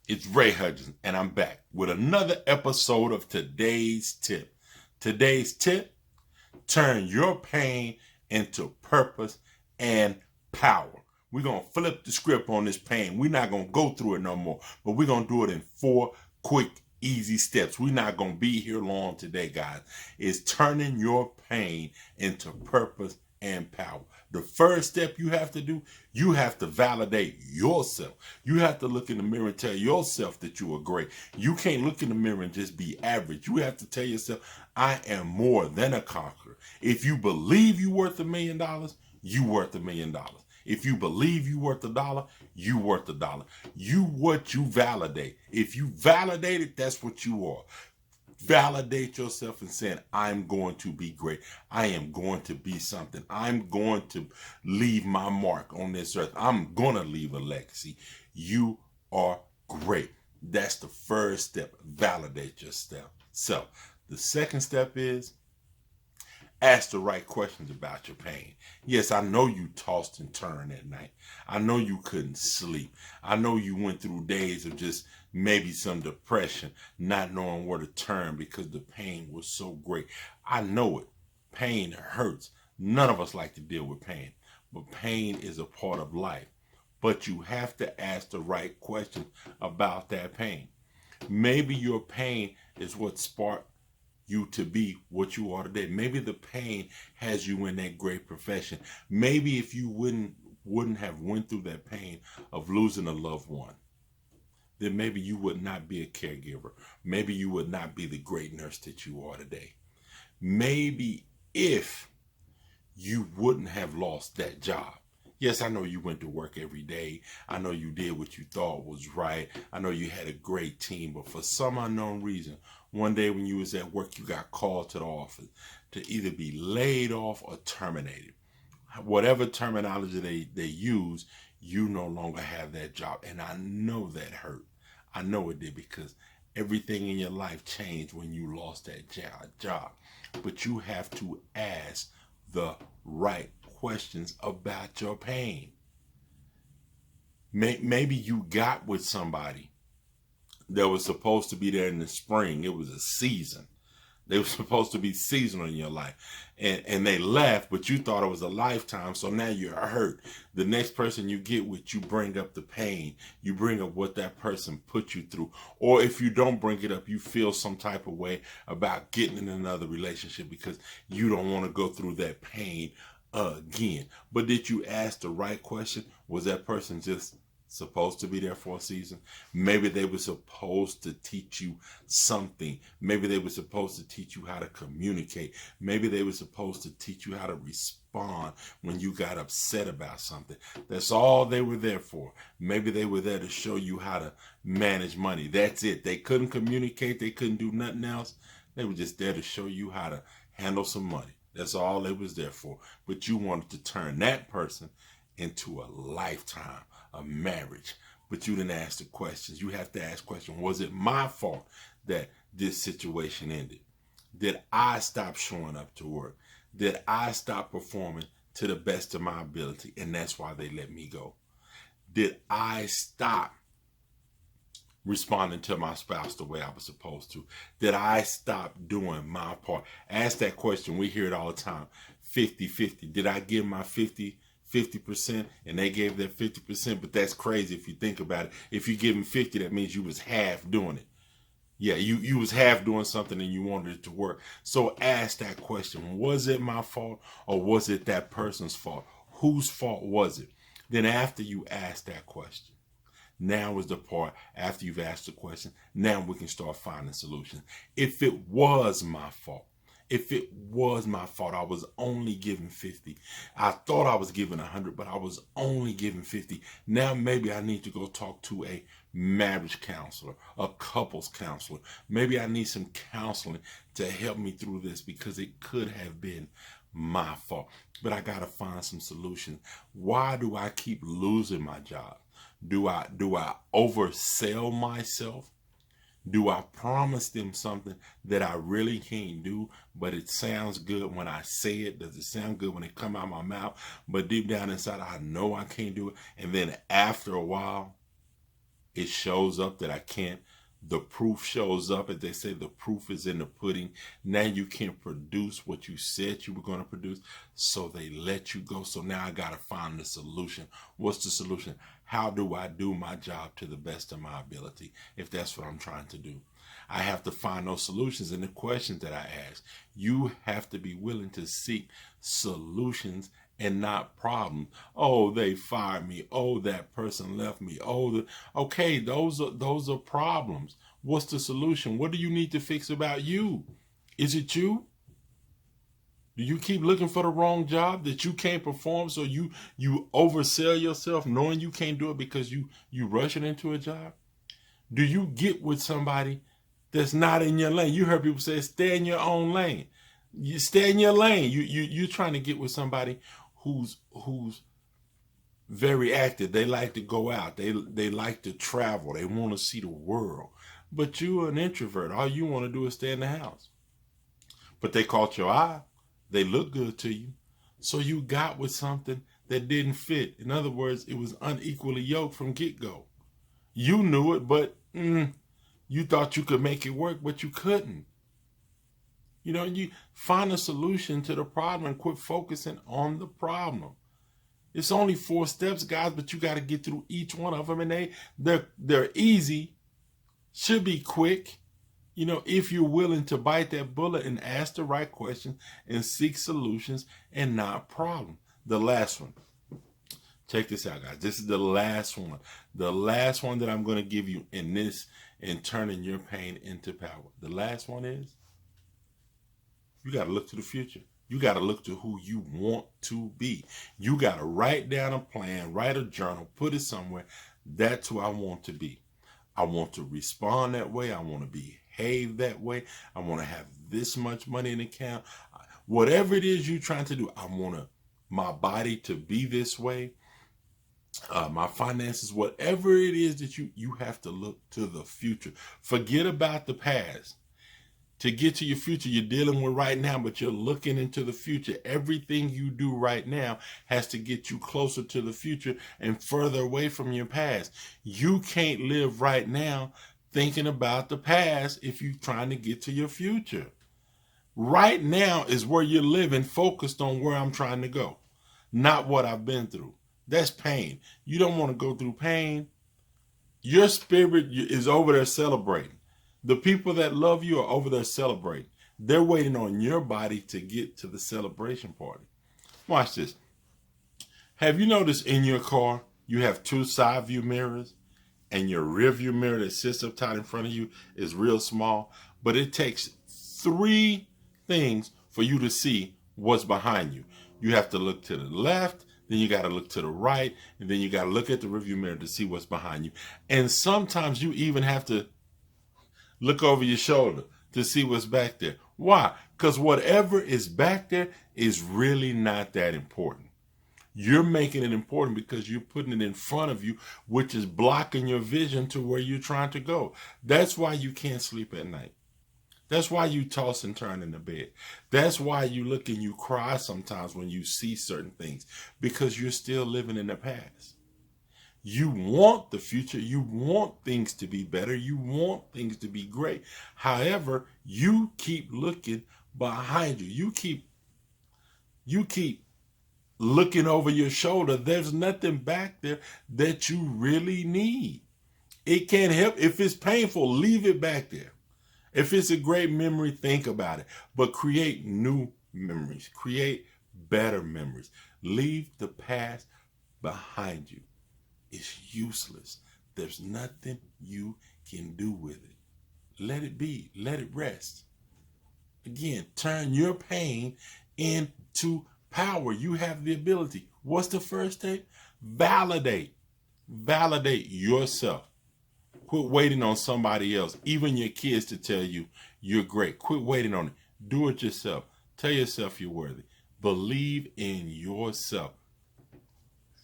It's Ray Hudgens, and I'm back with another episode of today's tip. Today's tip: turn your pain into purpose and power. We're going to flip the script on this pain. We're not going to go through it no more, but we're going to do it in 4 quick, easy steps. We're not going to be here long today, guys. It's turning your pain into purpose and power. The first step you have to do, you have to validate yourself. You have to look in the mirror and tell yourself that you are great. You can't look in the mirror and just be average. You have to tell yourself, I am more than a conqueror. If you believe you're worth $1 million, you worth $1 million. If you believe you worth $1, you worth $1. You what you validate. If you validate it, that's what you are. Validate yourself and saying, I'm going to be great. I am going to be something. I'm going to leave my mark on this earth. I'm going to leave a legacy. You are great. That's the first step. Validate yourself. So the second step is ask the right questions about your pain. Yes, I know you tossed and turned at night. I know you couldn't sleep. I know you went through days of just maybe some depression, not knowing where to turn because the pain was so great. I know it. Pain hurts. None of us like to deal with pain, but pain is a part of life. But you have to ask the right questions about that pain. Maybe your pain is what sparked you to be what you are today. Maybe the pain has you in that great profession. Maybe if you wouldn't have went through that pain of losing a loved one, then maybe you would not be a caregiver. Maybe you would not be the great nurse that you are today. Maybe if you wouldn't have lost that job. Yes, I know you went to work every day. I know you did what you thought was right. I know you had a great team, but for some unknown reason, one day when you was at work, you got called to the office to either be laid off or terminated. Whatever terminology they use, you no longer have that job. And I know that hurt. I know it did because everything in your life changed when you lost that job. But you have to ask the right questions about your pain. Maybe you got with somebody that was supposed to be there in the spring. It was a season. They were supposed to be seasonal in your life. And they left, but you thought it was a lifetime. So now you're hurt. The next person you get with, you bring up the pain. You bring up what that person put you through. Or if you don't bring it up, you feel some type of way about getting in another relationship because you don't want to go through that pain again. But did you ask the right question? Was that person just supposed to be there for a season? Maybe they were supposed to teach you something. Maybe they were supposed to teach you how to communicate. Maybe they were supposed to teach you how to respond when you got upset about something. That's all they were there for. Maybe they were there to show you how to manage money. That's it. They couldn't communicate. They couldn't do nothing else. They were just there to show you how to handle some money. That's all they was there for. But you wanted to turn that person into a lifetime, a marriage. But you didn't ask the questions. You have to ask questions. Was it my fault that this situation ended? Did I stop showing up to work? Did I stop performing to the best of my ability? And that's why they let me go. Did I stop responding to my spouse the way I was supposed to? Did I stop doing my part? Ask that question. We hear it all the time. 50-50. Did I give my 50% and they gave their 50%? But that's crazy if you think about it. If you give them 50, that means you was half doing it. Yeah, you was half doing something and you wanted it to work. So ask that question. Was it my fault or was it that person's fault? Whose fault was it? Then after you ask that question, now is the part after you've asked the question, now we can start finding solutions. If it was my fault, I was only giving 50. I thought I was giving 100, but I was only giving 50. Now maybe I need to go talk to a marriage counselor, a couples counselor. Maybe I need some counseling to help me through this because it could have been my fault. But I got to find some solutions. Why do I keep losing my job? Do I oversell myself? Do I promise them something that I really can't do, but it sounds good when I say it? Does it sound good when it come out my mouth? But deep down inside, I know I can't do it. And then after a while, it shows up that I can't. The proof shows up, as they say, the proof is in the pudding. Now you can't produce what you said you were going to produce, so they let you go. So now I got to find the solution. What's the solution? How do I do my job to the best of my ability, if that's what I'm trying to do? I have to find those solutions in the questions that I ask. You have to be willing to seek solutions and not problems. Oh, they fired me. Oh, that person left me. Oh, okay, those are problems. What's the solution? What do you need to fix about you? Is it you? Do you keep looking for the wrong job that you can't perform, so you oversell yourself knowing you can't do it because you rushing into a job? Do you get with somebody that's not in your lane? You heard people say stay in your own lane. You stay in your lane. You're trying to get with somebody who's very active. They like to go out. They like to travel. They want to see the world. But you're an introvert. All you want to do is stay in the house. But they caught your eye. They look good to you. So you got with something that didn't fit. In other words, it was unequally yoked from get-go. You knew it, but you thought you could make it work, but you couldn't. You find a solution to the problem and quit focusing on the problem. It's only 4 steps, guys, but you got to get through each one of them, and they're easy, should be quick. If you're willing to bite that bullet and ask the right questions and seek solutions and not problems. The last one. Check this out, guys. This is the last one. The last one that I'm going to give you in turning your pain into power. The last one is, you got to look to the future. You got to look to who you want to be. You got to write down a plan, write a journal, put it somewhere. That's who I want to be. I want to respond that way. I want to behave that way. I want to have this much money in the account. Whatever it is you're trying to do, I want my body to be this way. My finances, whatever it is that you have to look to the future. Forget about the past. To get to your future, you're dealing with right now, but you're looking into the future. Everything you do right now has to get you closer to the future and further away from your past. You can't live right now thinking about the past if you're trying to get to your future. Right now is where you're living, focused on where I'm trying to go, not what I've been through. That's pain. You don't want to go through pain. Your spirit is over there celebrating. The people that love you are over there celebrating. They're waiting on your body to get to the celebration party. Watch this. Have you noticed in your car, you have 2 side view mirrors, and your rear view mirror that sits up tight in front of you is real small, but it takes 3 things for you to see what's behind you. You have to look to the left, then you got to look to the right, and then you got to look at the rear view mirror to see what's behind you. And sometimes you even have to look over your shoulder to see what's back there. Why? Because whatever is back there is really not that important. You're making it important because you're putting it in front of you, which is blocking your vision to where you're trying to go. That's why you can't sleep at night. That's why you toss and turn in the bed. That's why you look and you cry sometimes when you see certain things, because you're still living in the past. You want the future. You want things to be better. You want things to be great. However, you keep looking behind you. You keep looking over your shoulder. There's nothing back there that you really need. It can't help. If it's painful, leave it back there. If it's a great memory, think about it. But create new memories. Create better memories. Leave the past behind you. It's useless. There's nothing you can do with it. Let it be. Let it rest. Again, turn your pain into power. You have the ability. What's the first step? Validate. Validate yourself. Quit waiting on somebody else, even your kids, to tell you you're great. Quit waiting on it. Do it yourself. Tell yourself you're worthy. Believe in yourself.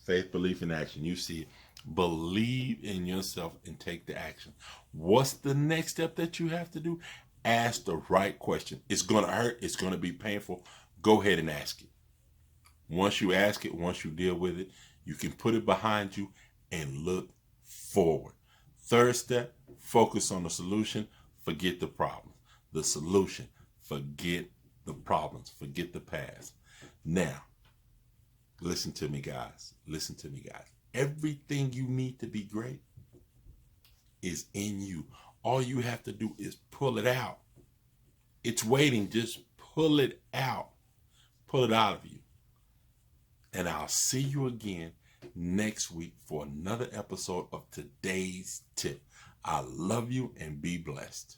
Faith, belief, and action. You see it. Believe in yourself and take the action. What's the next step that you have to do? Ask the right question. It's going to hurt. It's going to be painful. Go ahead and ask it. Once you ask it, once you deal with it, you can put it behind you and look forward. Third step, focus on the solution, forget the problem. The solution, forget the problems, forget the past. Now, listen to me, guys. Listen to me, guys. Everything you need to be great is in you. All you have to do is pull it out. It's waiting. Just pull it out. Pull it out of you. And I'll see you again next week for another episode of today's tip. I love you and be blessed.